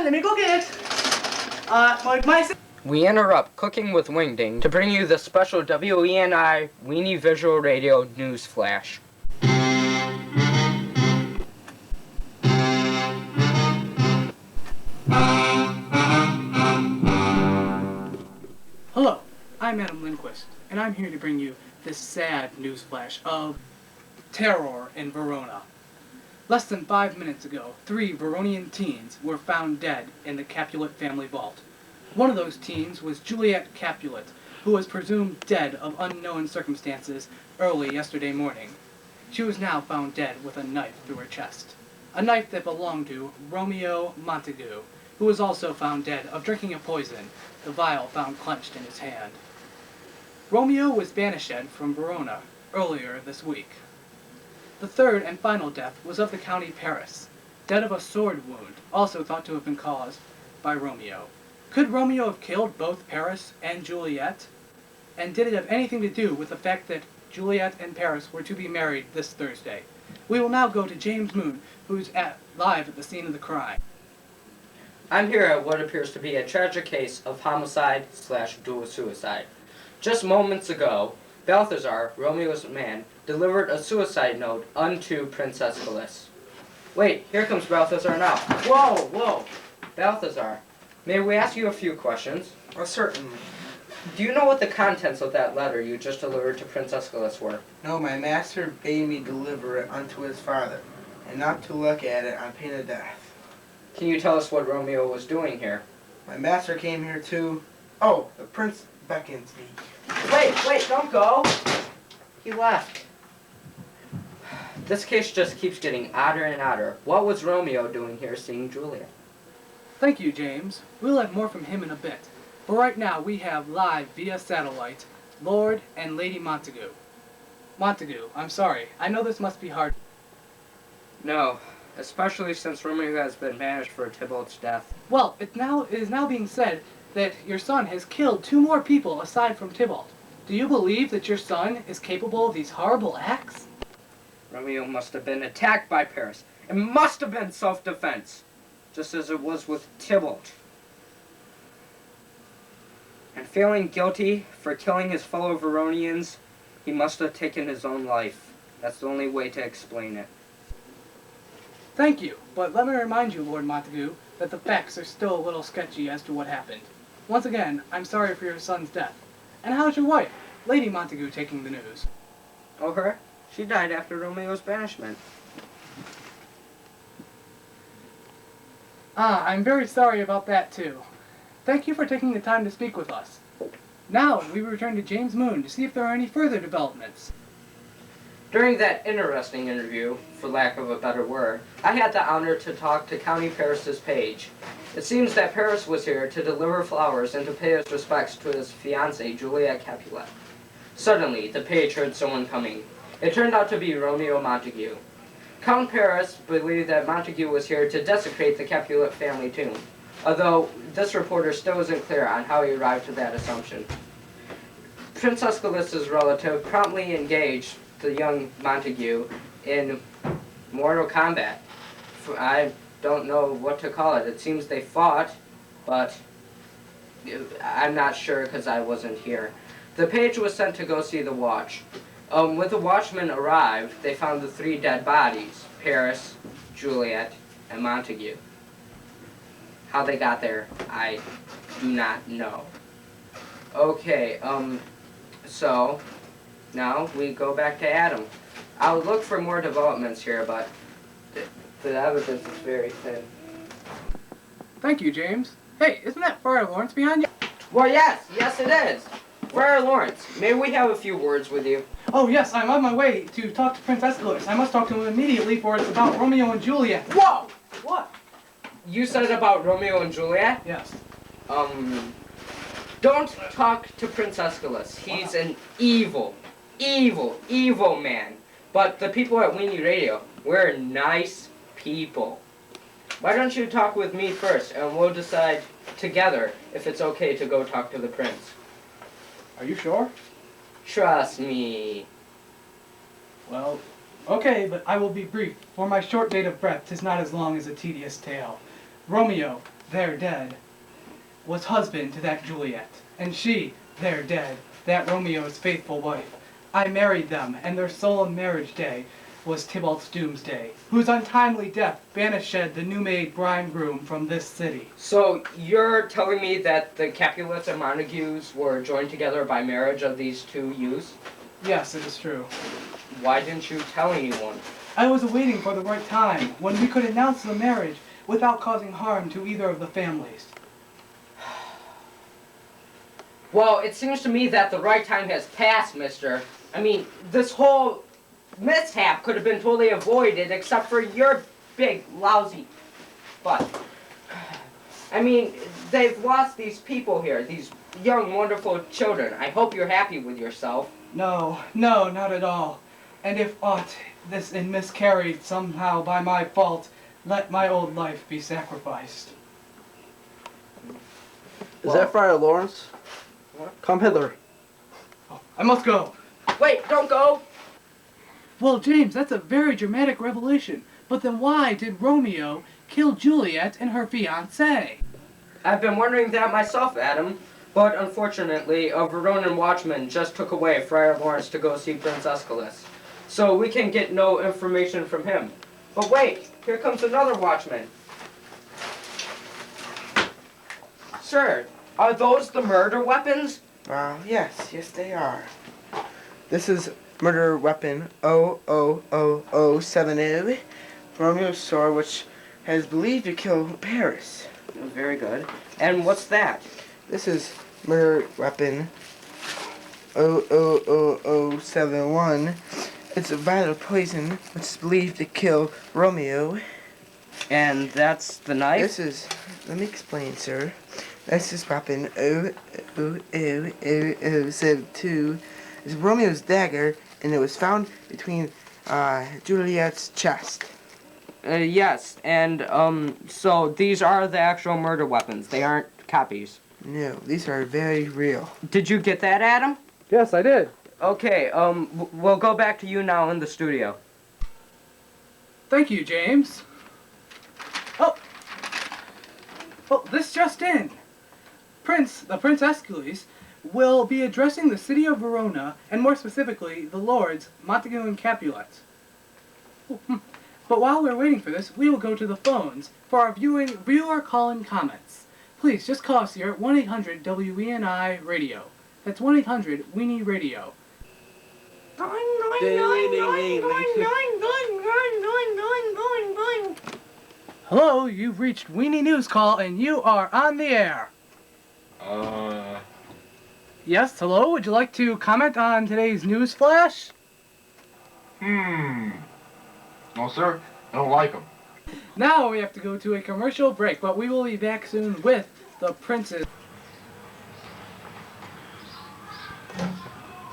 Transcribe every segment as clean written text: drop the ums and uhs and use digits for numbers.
let me go get it. We interrupt Cooking with Wingding to bring you the special WENI Weenie Visual Radio News Flash. Hello, I'm Adam Lindquist, and I'm here to bring you this sad news flash of terror in Verona. Less than 5 minutes ago, 3 Veronian teens were found dead in the Capulet family vault. One of those teens was Juliet Capulet, who was presumed dead of unknown circumstances early yesterday morning. She was now found dead with a knife through her chest. A knife that belonged to Romeo Montague, who was also found dead of drinking a poison, the vial found clenched in his hand. Romeo was banished from Verona earlier this week. The third and final death was of the County Paris, dead of a sword wound, also thought to have been caused by Romeo. Could Romeo have killed both Paris and Juliet? And did it have anything to do with the fact that Juliet and Paris were to be married this Thursday? We will now go to James Moon, who's live at the scene of the crime. I'm here at what appears to be a tragic case of homicide/dual suicide. Just moments ago, Balthazar, Romeo's man, delivered a suicide note unto Prince Aeschylus. Wait, here comes Balthazar now. Whoa! Balthazar, may we ask you a few questions? Certainly. Do you know what the contents of that letter you just delivered to Prince Aeschylus were? No, my master bade me deliver it unto his father, and not to look at it on pain of death. Can you tell us what Romeo was doing here? My master came here to... Oh, the prince beckons me. Wait, don't go! He left. This case just keeps getting odder and odder. What was Romeo doing here seeing Juliet? Thank you, James. We'll have more from him in a bit. But right now we have live via satellite Lord and Lady Montague. Montague, I'm sorry. I know this must be hard. No, especially since Romeo has been banished for Tybalt's death. Well, it is now being said that your son has killed 2 more people aside from Tybalt. Do you believe that your son is capable of these horrible acts? Romeo must have been attacked by Paris. It must have been self-defense, just as it was with Tybalt. And feeling guilty for killing his fellow Veronians, he must have taken his own life. That's the only way to explain it. Thank you, but let me remind you, Lord Montague, that the facts are still a little sketchy as to what happened. Once again, I'm sorry for your son's death. And how's your wife, Lady Montague, taking the news? Oh, her? She died after Romeo's banishment. I'm very sorry about that, too. Thank you for taking the time to speak with us. Now, we return to James Moon to see if there are any further developments. During that interesting interview, for lack of a better word, I had the honor to talk to County Paris's page. It seems that Paris was here to deliver flowers and to pay his respects to his fiancée, Juliet Capulet. Suddenly, the page heard someone coming. It turned out to be Romeo Montague. Count Paris believed that Montague was here to desecrate the Capulet family tomb, although this reporter still isn't clear on how he arrived to that assumption. Prince Aeschylus' relative promptly engaged the young Montague in mortal combat. I don't know what to call it. It seems they fought, but I'm not sure because I wasn't here. The page was sent to go see the watch. When the watchmen arrived, they found the 3 dead bodies, Paris, Juliet, and Montague. How they got there, I do not know. Okay, so now we go back to Adam. I'll look for more developments here, but the evidence is very thin. Thank you, James. Hey, isn't that Friar Lawrence behind you? Well, yes it is. Friar Lawrence, may we have a few words with you? Oh, yes, I'm on my way to talk to Prince Aeschylus. I must talk to him immediately, for it's about Romeo and Juliet. Whoa! What? You said about Romeo and Juliet? Yes. Don't talk to Prince Aeschylus. He's an evil man. But the people at Weenie Radio, we're nice people. Why don't you talk with me first, and we'll decide together if it's okay to go talk to the prince. Are you sure? Trust me. Well, Okay, but I will be brief, for my short date of breath 'tis not as long as a tedious tale. Romeo, there dead, was husband to that Juliet, and she, there dead, that Romeo's faithful wife. I married them, and their solemn marriage day was Tybalt's doomsday, whose untimely death banished the new-made bridegroom from this city. So you're telling me that the Capulets and Montagues were joined together by marriage of these two youths? Yes, it is true. Why didn't you tell anyone? I was awaiting for the right time, when we could announce the marriage without causing harm to either of the families. Well, it seems to me that the right time has passed, mister. I mean, this whole mishap could have been totally avoided except for your big, lousy butt. I mean, they've lost these people here, these young, wonderful children. I hope you're happy with yourself. No, not at all. And if aught this is miscarried somehow by my fault, let my old life be sacrificed. Is that Friar Lawrence? What? Come hither. Oh, I must go. Wait, don't go! Well, James, that's a very dramatic revelation. But then why did Romeo kill Juliet and her fiancé? I've been wondering that myself, Adam. But unfortunately, a Veronan watchman just took away Friar Lawrence to go see Prince Aeschylus. So we can get no information from him. But wait, here comes another watchman. Sir, are those the murder weapons? Yes, they are. This is murder weapon 00070, Romeo's sword, which is believed to kill Paris. Very good. And what's that? This is murder weapon 00071. It's a vital poison, which is believed to kill Romeo. And that's the knife? Let me explain, sir. This is weapon 00072. It's Romeo's dagger, and it was found between Juliet's chest. Yes, and so these are the actual murder weapons. They aren't copies. No, these are very real. Did you get that, Adam? Yes, I did. Okay, we'll go back to you now in the studio. Thank you, James. Oh, this just in. The Prince Aeschylus will be addressing the city of Verona, and more specifically, the lords Montague and Capulet. But while we're waiting for this, we will go to the phones for our viewer call-in comments. Please, just call us here at 1-800-WENI-RADIO. That's 1-800-WENI-RADIO. Hello, you've reached Weenie News Call, and you are on the air. Yes, hello, would you like to comment on today's news flash? No, sir. I don't like them. Now we have to go to a commercial break, but we will be back soon with the princes.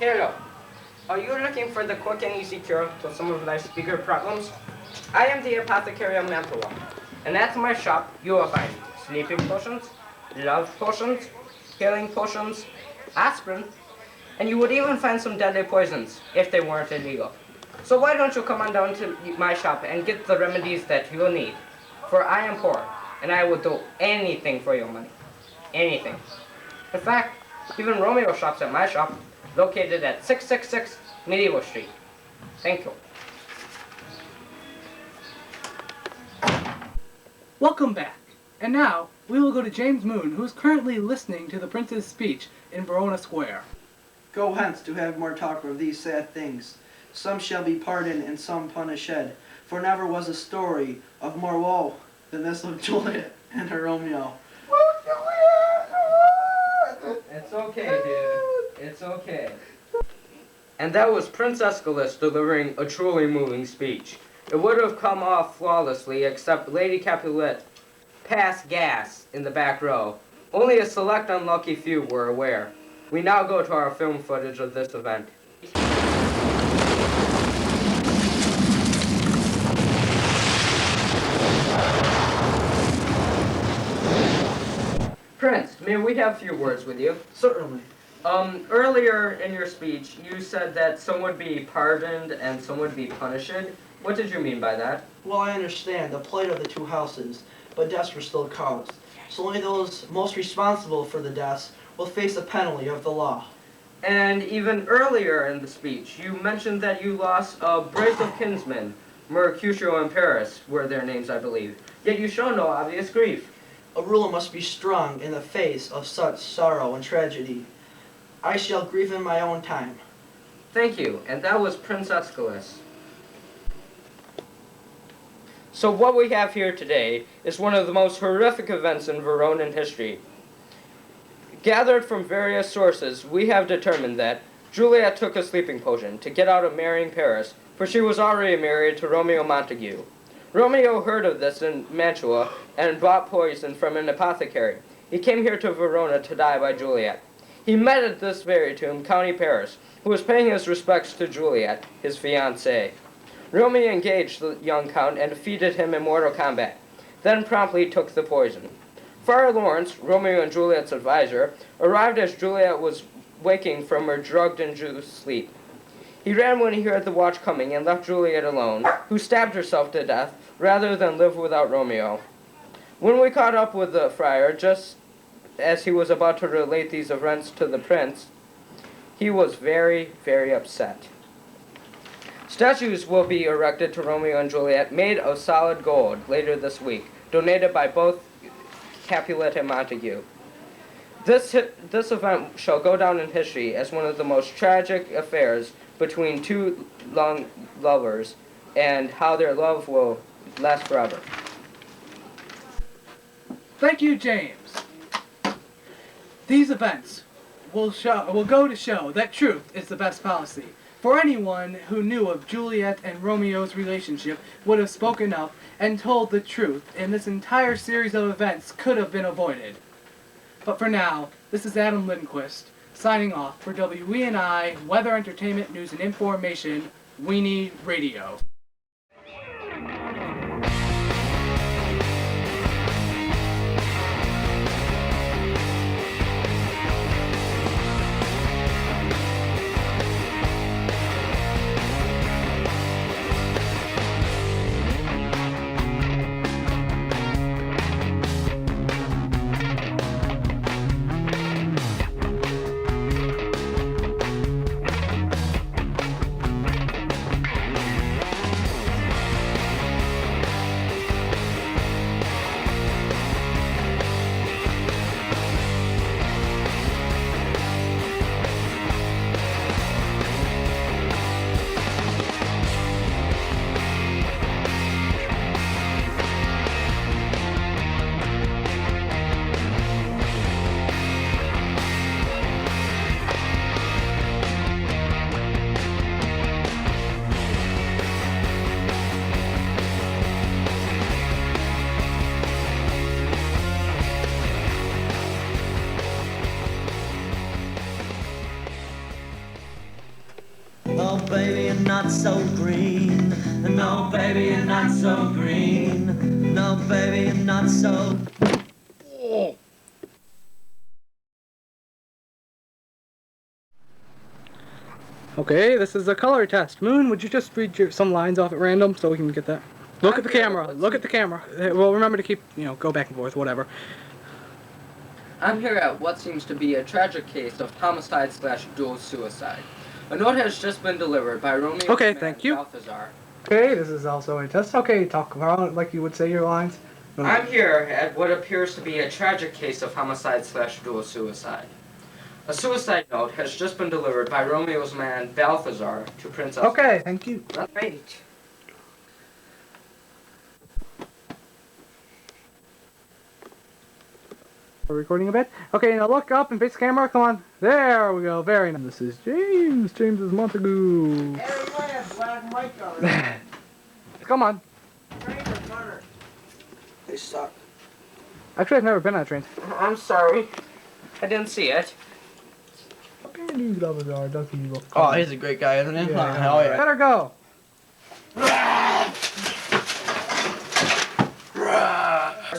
Hello. Are you looking for the quick and easy cure to some of life's bigger problems? I am the apothecary of Mantua, and at my shop you will find sleeping potions, love potions, healing potions, aspirin, and you would even find some deadly poisons if they weren't illegal. So why don't you come on down to my shop and get the remedies that you'll need? For I am poor, and I will do anything for your money. Anything. In fact, even Romeo shops at my shop, located at 666 Medieval Street. Thank you. Welcome back. And now, we will go to James Moon, who is currently listening to the prince's speech in Verona Square. Go hence to have more talk of these sad things. Some shall be pardoned and some punished. For never was a story of more woe than this of Juliet and her Romeo. It's okay, dude. It's okay. And that was Prince Aeschylus delivering a truly moving speech. It would have come off flawlessly, except Lady Capulet passed gas in the back row. Only a select unlucky few were aware. We now go to our film footage of this event. Prince, may we have a few words with you? Certainly. Earlier in your speech, you said that some would be pardoned and some would be punished. What did you mean by that? Well, I understand the plight of the two houses, but deaths were still caused. so only those most responsible for the deaths will face a penalty of the law. And even earlier in the speech, you mentioned that you lost a brace of kinsmen. Mercutio and Paris were their names, I believe. Yet you show no obvious grief. A ruler must be strong in the face of such sorrow and tragedy. I shall grieve in my own time. Thank you, and that was Prince Aeschylus. So what we have here today is one of the most horrific events in Veronan history. Gathered from various sources, we have determined that Juliet took a sleeping potion to get out of marrying Paris, for she was already married to Romeo Montague. Romeo heard of this in Mantua and bought poison from an apothecary. He came here to Verona to die by Juliet. He met at this very tomb Count Paris, who was paying his respects to Juliet, his fiancée. Romeo engaged the young count and defeated him in mortal combat, then promptly took the poison. Friar Lawrence, Romeo and Juliet's advisor, arrived as Juliet was waking from her drugged-induced sleep. He ran when he heard the watch coming and left Juliet alone, who stabbed herself to death rather than live without Romeo. When we caught up with the friar, just as he was about to relate these events to the prince, he was very, very upset. Statues will be erected to Romeo and Juliet made of solid gold later this week, donated by both Capulet and Montague. This event shall go down in history as one of the most tragic affairs between two lovers, and how their love will last forever. Thank you, James. These events will go to show that truth is the best policy. For anyone who knew of Juliet and Romeo's relationship would have spoken up and told the truth, and this entire series of events could have been avoided. But for now, this is Adam Lindquist, signing off for WENI Weather, Entertainment, News, and Information, Weenie Radio. Oh baby, you're not so green. No baby, you're not so green. No baby, you're not so... Okay, this is a color test. Moon, would you just read some lines off at random so we can get that? Look at the camera. Look at the camera. Well, remember to keep, go back and forth, whatever. I'm here at what seems to be a tragic case of homicide/dual suicide. A note has just been delivered by Romeo Okay, thank you. Balthazar. Okay, this is also a test. Okay, talk about it like you would say your lines. I'm here at what appears to be a tragic case of homicide/dual suicide. A suicide note has just been delivered by Romeo's man Balthazar to Prince Aeschylus. Okay, thank you. Great. We're recording a bit. Okay, now look up and face the camera. Come on. There we go. Very nice. This is James. James is Montague. Hey, you might have black and white color. Come on. Train or gutter? They suck. Actually, I've never been on a train. I'm sorry. I didn't see it. Oh, he's a great guy, isn't he? Yeah, Hell yeah. Better go.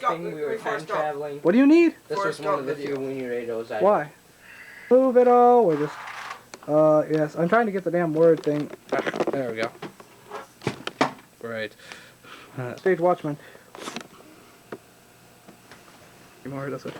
Thing we were time traveling. What do you need? This was one of the few Weenie Radios I Why? Move it all, or just... yes, I'm trying to get the damn word thing. There we go. Right. Stage Watchman. anymore, does it?